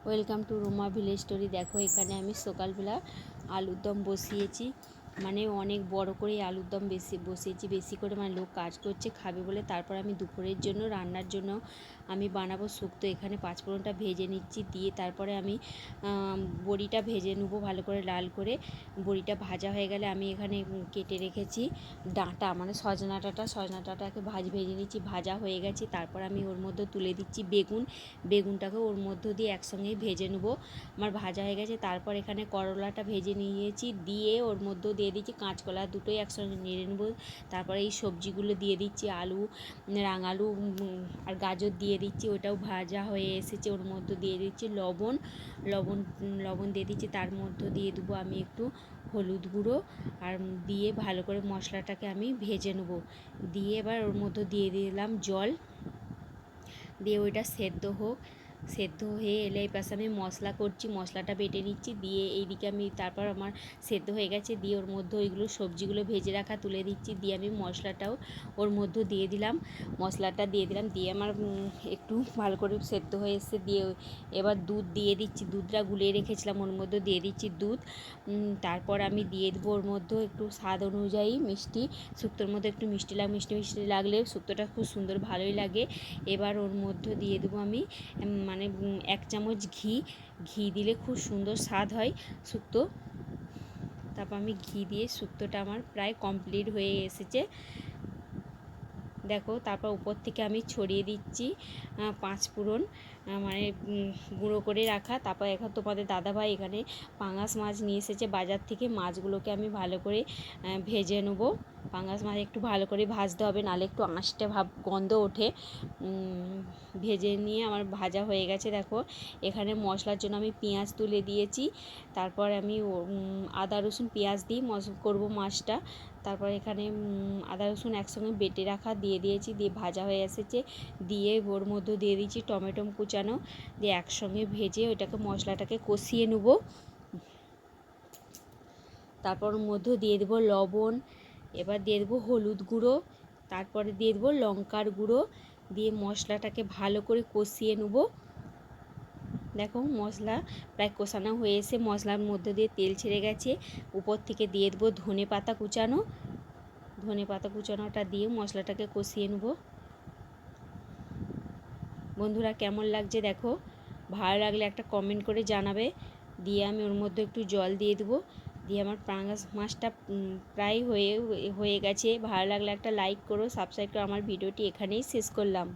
Welcome to Ruma village story. দেখো এখানে আমি সকালবেলা আলুর দম বসিয়েছি, মানে অনেক বড় করে আলুর দম বসিয়েছি, বেশি করে, মানে লোক কাজ করছে খাবে বলে। তারপর আমি দুপুরের জন্য রান্নার জন্য আমি বানাবো শুক্তো। এখানে পাঁচফোড়নটা ভেজে নিচ্ছি, দিয়ে তারপরে আমি বড়িটা ভেজে নেবো ভালো করে লাল করে। বড়িটা ভাজা হয়ে গেলে আমি এখানে কেটে রেখেছি ডাঁটা, মানে সজনা ডাঁটাকে ভেজে নিচ্ছি, ভাজা হয়ে গেছে। তারপর আমি ওর মধ্যে তুলে দিচ্ছি বেগুনটাকে ওর মধ্য দিয়ে একসঙ্গেই ভেজে নেবো। আমার ভাজা হয়ে গেছে। তারপর এখানে করলাটা ভেজে নিয়েছি, দিয়ে ওর মধ্যেও দিয়ে দিচ্ছি কাঁচকলা, দুটোই একসঙ্গে নেড়ে নেবো। তারপরে এই সবজিগুলো দিয়ে দিচ্ছি, আলু, রাঙালু আর গাজর দিয়ে দিচ্ছি, ওটাও ভাজা হয়ে এসেছে। ওর মধ্যে দিয়ে দিচ্ছি লবণ দিয়ে দিচ্ছি। তার মধ্যে দিয়ে দেবো আমি একটু হলুদ গুঁড়ো, আর দিয়ে ভালো করে মশলাটাকে আমি ভেজে নেবো। দিয়ে এবার ওর মধ্যে দিয়ে দিলাম জল, দিয়ে ওইটা সেদ্ধ হয়ে এলে এই পাশে আমি মশলা করছি, মশলাটা বেটে নিচ্ছি। দিয়ে এইদিকে আমি তারপর আমার সেদ্ধ হয়ে গেছে, দিয়ে ওর মধ্যে ওইগুলো সবজিগুলো ভেজে রাখা তুলে দিচ্ছি, দিয়ে আমি মশলাটাও ওর মধ্যে দিয়ে দিলাম, দিয়ে আমার একটু ভালো করে সেদ্ধ হয়ে এসে, দিয়ে এবার দুধ দিয়ে দিচ্ছি, দুধটা গুলিয়ে রেখেছিলাম, ওর মধ্যে দিয়ে দিচ্ছি দুধ। তারপর আমি দিয়ে দেবো ওর মধ্যে একটু স্বাদ অনুযায়ী মিষ্টি। শুক্তোর মধ্যে একটু মিষ্টি লাগলে শুক্তোটা খুব সুন্দর ভালোই লাগে। এবার ওর মধ্যে দিয়ে দেবো আমি মানে 1 চামচ ঘি দিলে খুব সুন্দর স্বাদ হয় শুক্তো। তারপর আমি ঘি দিয়ে শুক্তোটা আমার প্রায় কমপ্লিট হয়ে এসেছে দেখো। তারপর উপর থেকে আমি ছড়িয়ে দিচ্ছি পাঁচফোড়ন, মানে গুঁড়ো করে রাখা। তারপর এখন তোমাদের দাদাভাই এখানে পাঙাশ মাছ নিয়ে এসেছে বাজার থেকে। মাছগুলোকে আমি ভালো করে ভেজে নেবো। পাঙাশ মাছ একটু ভালো করে ভাজতে হবে, নাহলে একটু আঁশটে গন্ধ ওঠে। ভেজে নিয়ে আমার ভাজা হয়ে গেছে দেখো। এখানে মশলার জন্য আমি পেঁয়াজ তুলে দিয়েছি। তারপর আমি আদা রসুন পেঁয়াজ দিয়ে করবো মাছটা। তারপর এখানে আদা রসুন একসঙ্গে বেটে রাখা দিয়ে দিয়েছি, দিয়ে ভাজা হয়ে এসেছে। দিয়ে ওর মধ্যে দিয়ে দিচ্ছি টমেটো কুচানো, দিয়ে একসঙ্গে ভেজে ওইটাকে মশলাটাকে কষিয়ে নেব। তারপর ওর মধ্যে দিয়ে দেবো লবণ, এবার দিয়ে দেবো হলুদ গুঁড়ো, তারপরে দিয়ে দেবো লঙ্কার গুঁড়ো, দিয়ে মশলাটাকে ভালো করে কষিয়ে নেব। দেখো মশলা প্রায় কষানো হয়ে এসে মশলার মধ্যে দিয়ে তেল ছেড়ে গেছে। উপর থেকে দিয়ে দেবো ধনে পাতা কুচানোটা দিয়ে মশলাটাকে কষিয়ে নেব। বন্ধুরা কেমন লাগছে দেখো, ভালো লাগলে একটা কমেন্ট করে জানাবে। দিয়ে আমি ওর মধ্যে একটু জল দিয়ে দেবো। দিয়ে আমার পাঙাশ মাছটা প্রায় হয়ে গেছে। ভালো লাগলে একটা লাইক করো, সাবস্ক্রাইব করো। আমার ভিডিওটি এখানেই শেষ করলাম।